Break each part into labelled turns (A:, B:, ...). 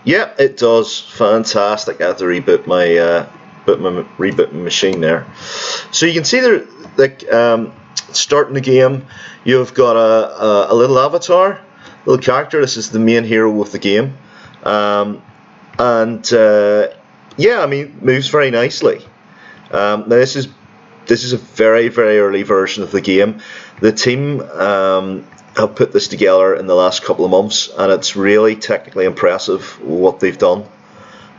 A: Yeah, it does. Fantastic. I have to reboot my machine there. So you can see there, like, starting the game, you've got a little avatar, little character. This is the main hero of the game, and yeah, I mean, moves very nicely. Now this is a very early version of the game. The team have put this together in the last couple of months, and it's really technically impressive what they've done.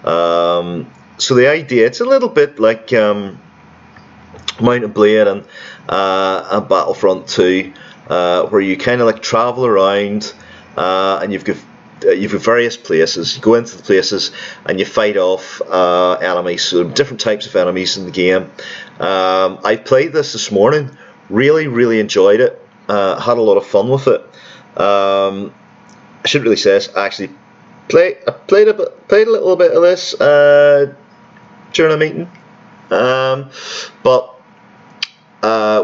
A: So the idea, it's a little bit like Mount and Blade and Battlefront 2, where you kind of like travel around, and you've got various places. You go into the places and you fight off enemies, so different types of enemies in the game. I played this morning, really enjoyed it, had a lot of fun with it. I shouldn't really say this, I actually played a little bit of this during a meeting, but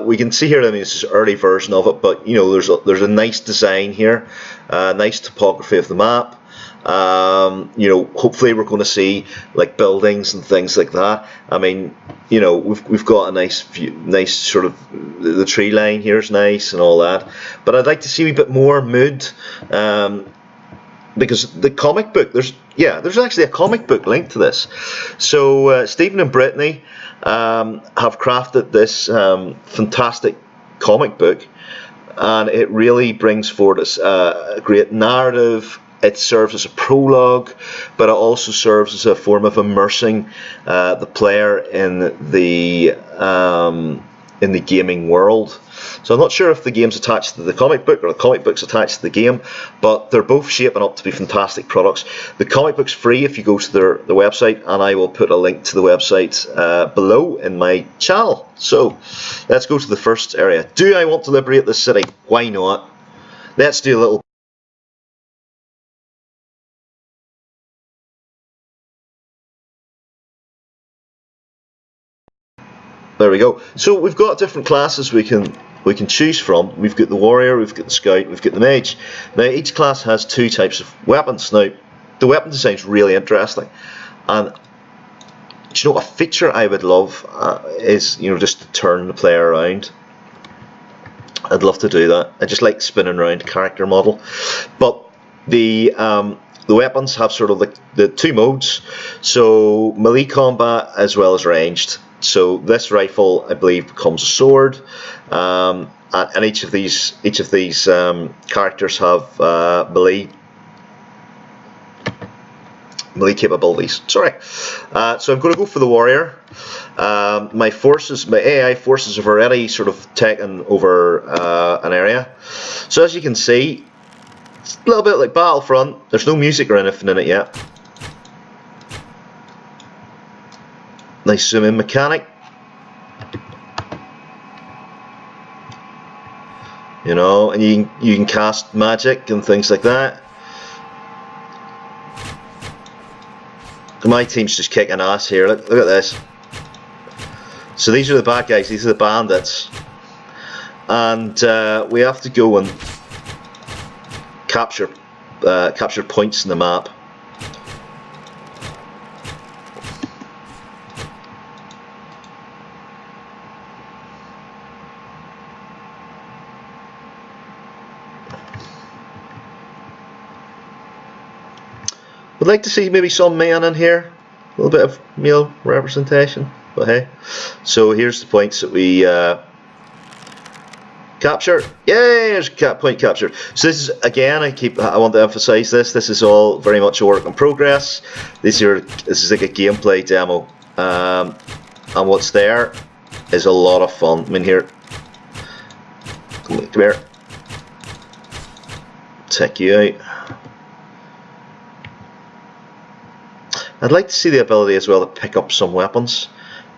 A: we can see here, I mean, this is an early version of it, but you know, there's a nice design here, nice topography of the map. You know, hopefully we're going to see like buildings and things like that. I mean, you know, we've got a nice view, nice sort of, the tree line here is nice and all that, but I'd like to see a bit more mood, because the comic book, there's actually a comic book linked to this. So Stephen and Brittany have crafted this fantastic comic book, and it really brings forward a great narrative. It serves as a prologue, but it also serves as a form of immersing the player in the gaming world. So I'm not sure if the game's attached to the comic book or the comic book's attached to the game, but they're both shaping up to be fantastic products. The comic book's free if you go to their website, and I will put a link to the website below in my channel. So let's go to the first area. Do I want to liberate this city? Why not? Let's do a little. There we go. So we've got different classes we can choose from. We've got the warrior, we've got the scout, we've got the mage. Now each class has two types of weapons. Now the weapon design is really interesting, and you know, a feature I would love is, you know, just to turn the player around. I'd love to do that. I just like spinning around character model. But the weapons have sort of like the two modes, so melee combat as well as ranged. So this rifle, I believe, becomes a sword, and each of these characters have melee capabilities. Sorry. So I'm going to go for the warrior. My AI forces have already sort of taken over an area. So as you can see, it's a little bit like Battlefront. There's no music or anything in it yet. Nice zoom in mechanic. You know, and you can cast magic and things like that. My team's just kicking ass here. Look at this. So these are the bad guys. These are the bandits, and we have to go and capture points in the map. Would like to see maybe some men in here, a little bit of male representation, but hey. So here's the points that we capture. Yay, there's point captured. So this is, again, I want to emphasize this. This is all very much a work in progress. This is like a gameplay demo, and what's there is a lot of fun. I mean, here, come here, take you out. I'd like to see the ability as well to pick up some weapons.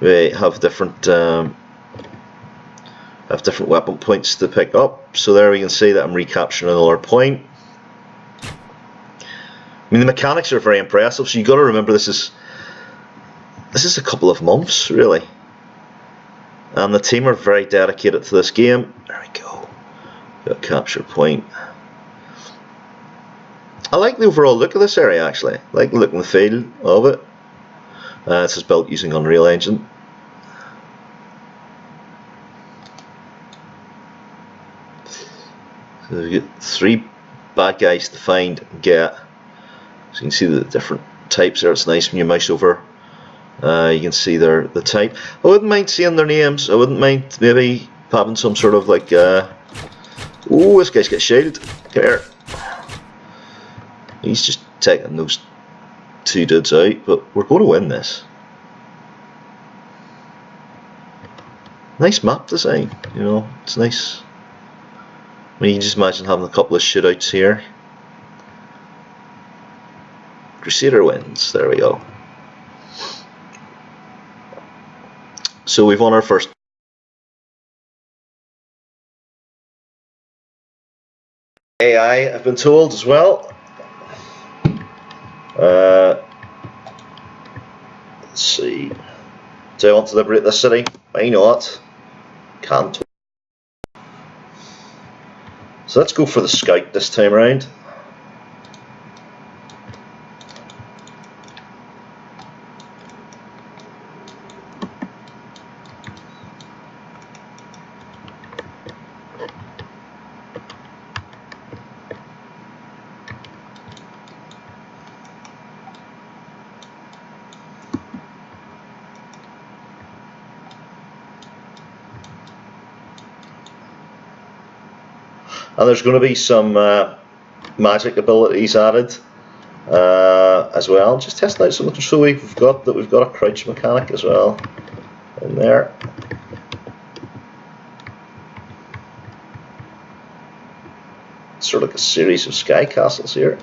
A: We have different weapon points to pick up. So there we can see that I'm recapturing another point. I mean, the mechanics are very impressive. So you got to remember this is a couple of months really, and the team are very dedicated to this game. There we go. Got a capture point. I like the overall look of this area actually. I like the look and the feel of it. This is built using Unreal Engine. So we get 3 bad guys to find and get. So you can see the different types there. It's nice when you mouse over. You can see the type. I wouldn't mind seeing their names. I wouldn't mind maybe having some sort of like. Oh, this guy's got a shield. Come here. He's just taking those 2 dudes out, but we're going to win this. Nice map design, you know, it's nice. I mean, you can just imagine having a couple of shootouts here. Crusader wins, there we go. So we've won our first. AI, I've been told as well. Let's see. Do I want to liberate this city? Why not? Can't. So let's go for the scout this time around. And there's going to be some magic abilities added as well. Just testing out some of the control we've got a crouch mechanic as well in there. It's sort of like a series of sky castles here.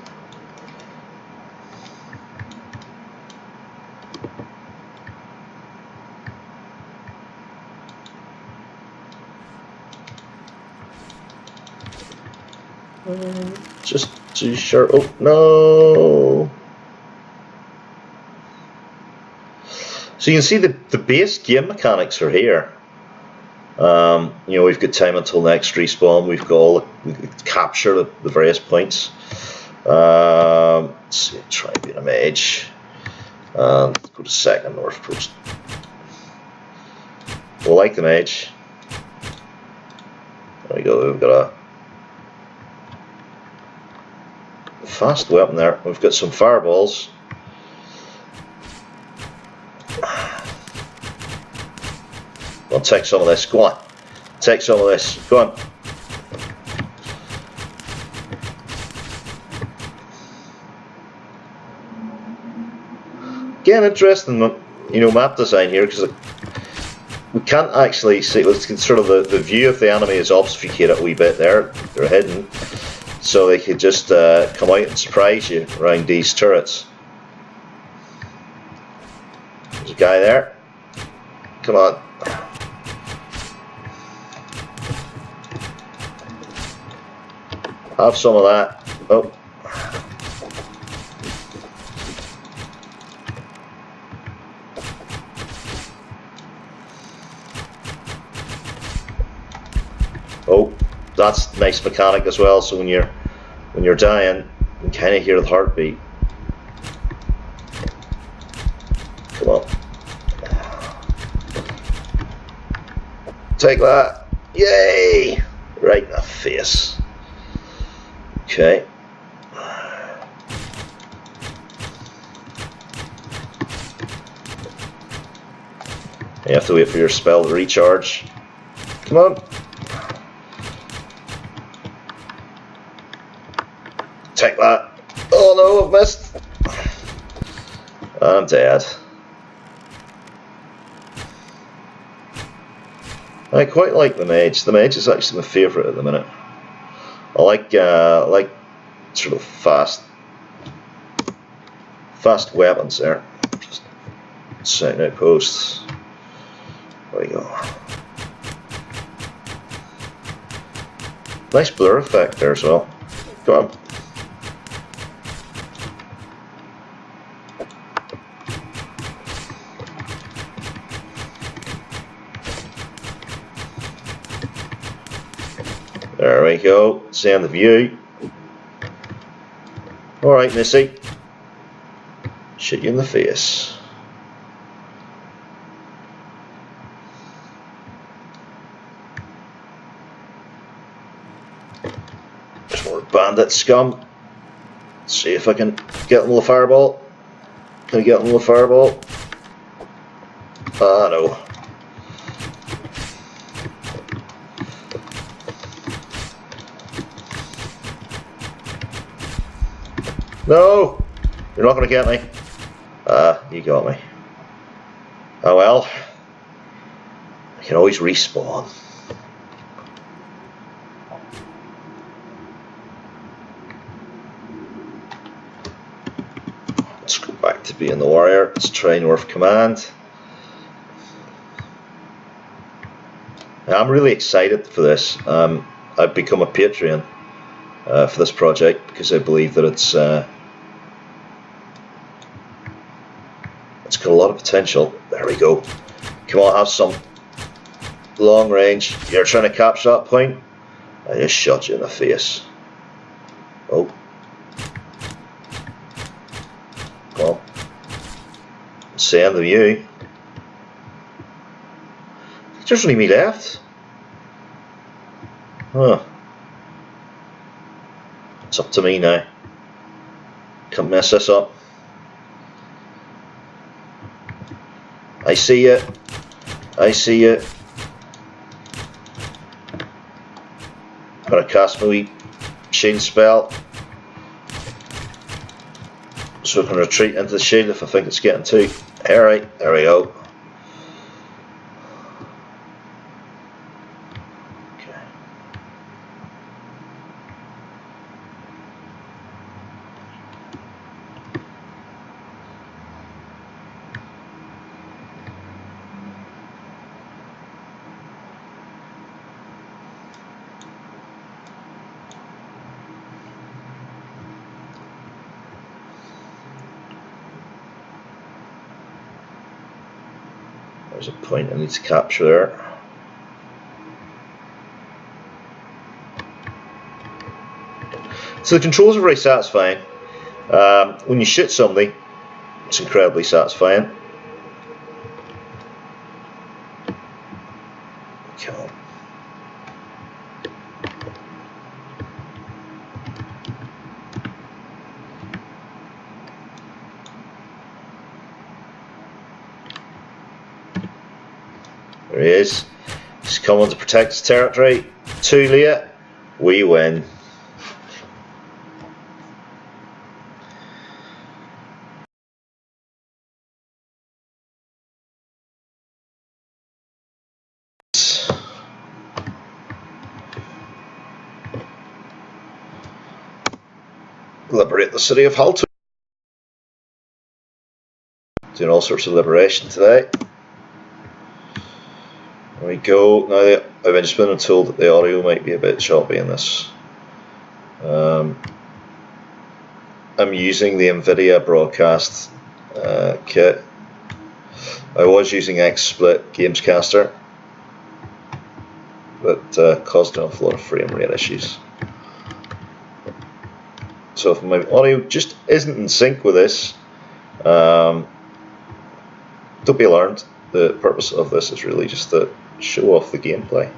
A: Just too sure. Oh no! So you can see the base game mechanics are here. You know, we've got time until next respawn. We've got all we capture the various points. Let's see, try and beat a mage. Go to second north post. We'll like the mage. There we go. We've got a fast weapon there. We've got some fireballs. I'll take some of this. Go on. Take some of this. Go on. Again, interesting, you know, map design here, because we can't actually see. It's sort of the view of the enemy is obfuscated a wee bit there. They're hidden. So they could just come out and surprise you around these turrets. There's a guy there. Come on. Have some of that. Oh. Oh. That's nice mechanic as well. So when you're dying, you can kind of hear the heartbeat. Come on, take that! Yay! Right in the face. Okay. You have to wait for your spell to recharge. Come on. Take that. Oh no, I've missed. I'm dead. I quite like the mage. The mage is actually my favourite at the minute. I like sort of fast weapons there. Just setting out posts. There we go. Nice blur effect there as well. Go on. There we go, see on the view. Alright, Missy. Shoot you in the face. There's more bandit scum. Let's see if I can get them with a fireball. Can I get them with a fireball? Ah, no. No! You're not going to get me. Ah, you got me. Oh well. I can always respawn. Let's go back to being the warrior. Let's try North Command. I'm really excited for this. I've become a Patreon for this project because I believe that it's got a lot of potential. There we go. Come on, have some long range. You're trying to capture that point? I just shot you in the face. Oh. Well, same to you. There's only me left. Huh. It's up to me now. Can't mess this up. I see you. I see you. I'm gonna cast my wee shield spell. So I can retreat into the shield if I think it's getting too. Alright, there we go. There's a point I need to capture there. So the controls are very satisfying. When you shoot somebody, it's incredibly satisfying. Come on. There he is. He's coming to protect his territory. Too late. We win. Liberate the city of Hull. Doing all sorts of liberation today. There we go. Now I've just been told that the audio might be a bit choppy in this. I'm using the NVIDIA broadcast kit. I was using XSplit Gamescaster, but caused an awful lot of frame rate issues. So if my audio just isn't in sync with this, don't be alarmed. The purpose of this is really just to show off the gameplay.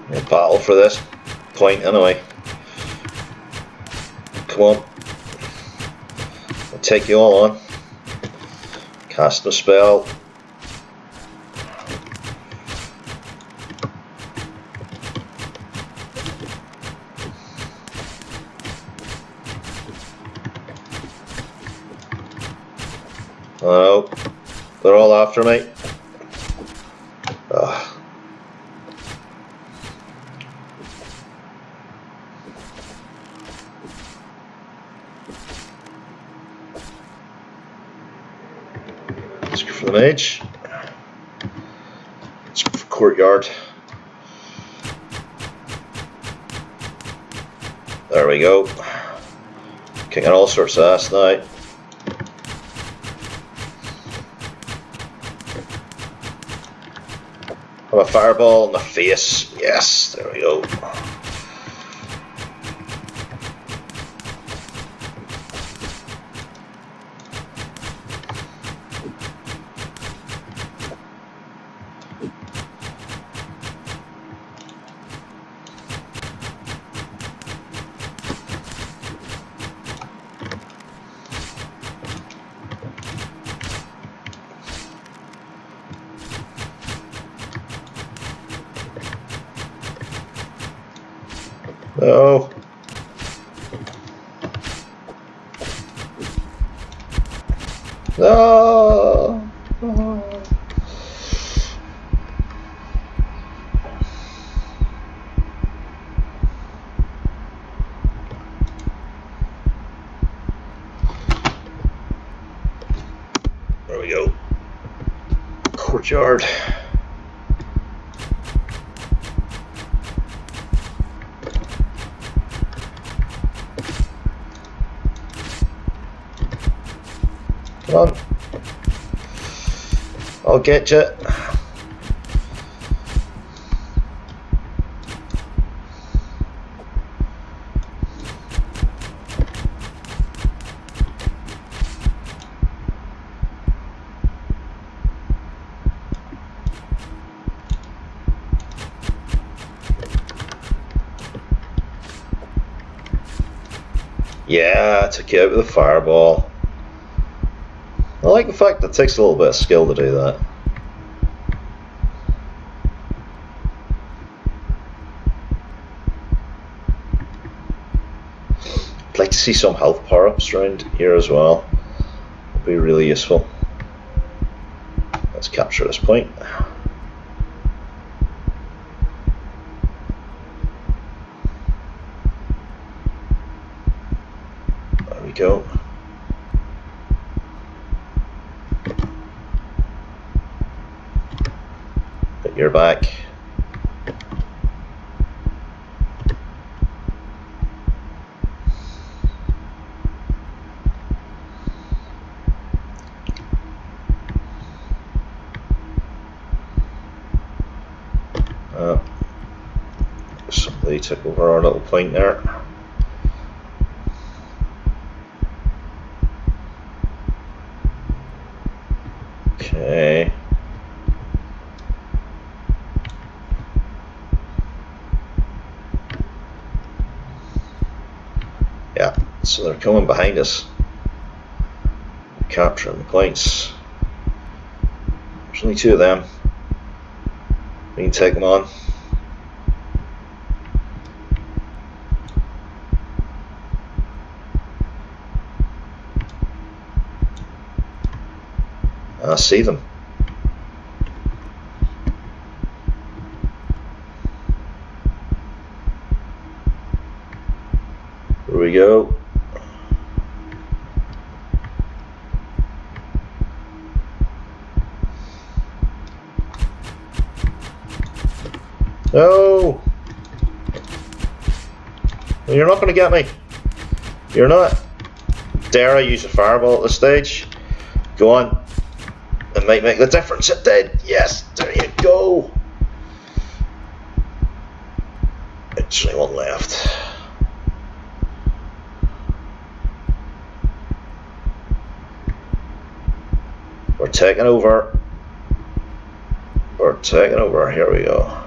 A: We'll battle for this point anyway. Come on. I'll take you all on. Cast a spell. Oh, they're all after me. Ugh. Let's go for the mage. Let's go for courtyard. There we go. Kicking all sorts of ass now. Have a fireball in the face. Yes, there we go. No. No. There we go. Courtyard. Come on. I'll get you. Yeah, I took you out with a fireball. I like the fact that it takes a little bit of skill to do that. I'd like to see some health power-ups around here as well. Would be really useful. Let's capture this point. There we go. But you're back. Somebody took over our little point there. Okay. Yeah, so they're coming behind us. Capturing the points. There's only two of them. We can take them on. I see them. Here we go. No! You're not going to get me. You're not. Dare I use a fireball at this stage? Go on. It might make the difference. It did. Yes, there you go. It's only one left. We're taking over. We're taking over. Here we go.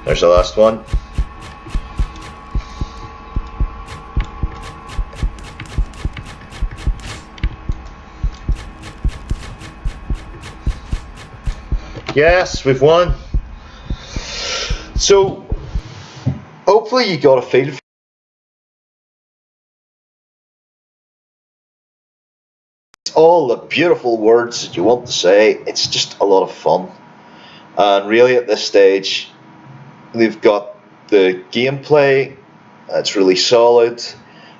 A: There's the last one. Yes, we've won. So, hopefully you got a feel for all the beautiful words that you want to say. It's just a lot of fun. And really at this stage, they've got the gameplay, it's really solid.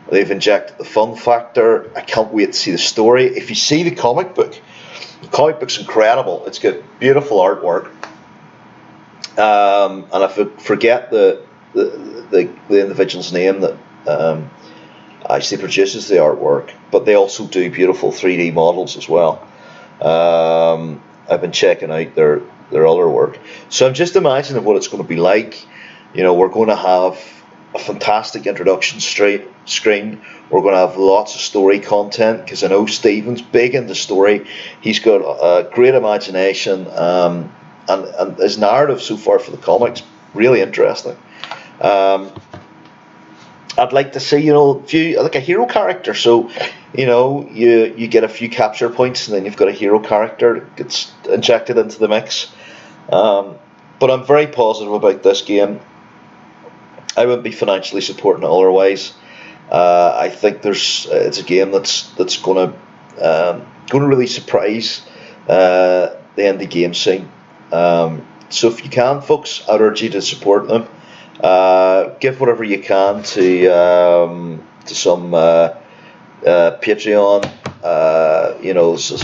A: They've injected the fun factor. I can't wait to see the story. If you see the comic book's incredible. It's got beautiful artwork. And I forget the individual's name that actually produces the artwork, but they also do beautiful 3D models as well. I've been checking out their other work. So I'm just imagining what it's going to be like. You know, we're going to have a fantastic introduction screen. We're going to have lots of story content, because I know Stephen's big into story. He's got a great imagination, and his narrative so far for the comics really interesting. I'd like to see, you know, like a hero character. So, you know, you get a few capture points, and then you've got a hero character that gets injected into the mix. But I'm very positive about this game. I wouldn't be financially supporting it otherwise. I think it's a game that's going to really surprise the indie game scene. So if you can, folks, I'd urge you to support them. Give whatever you can to some Patreon, you know, some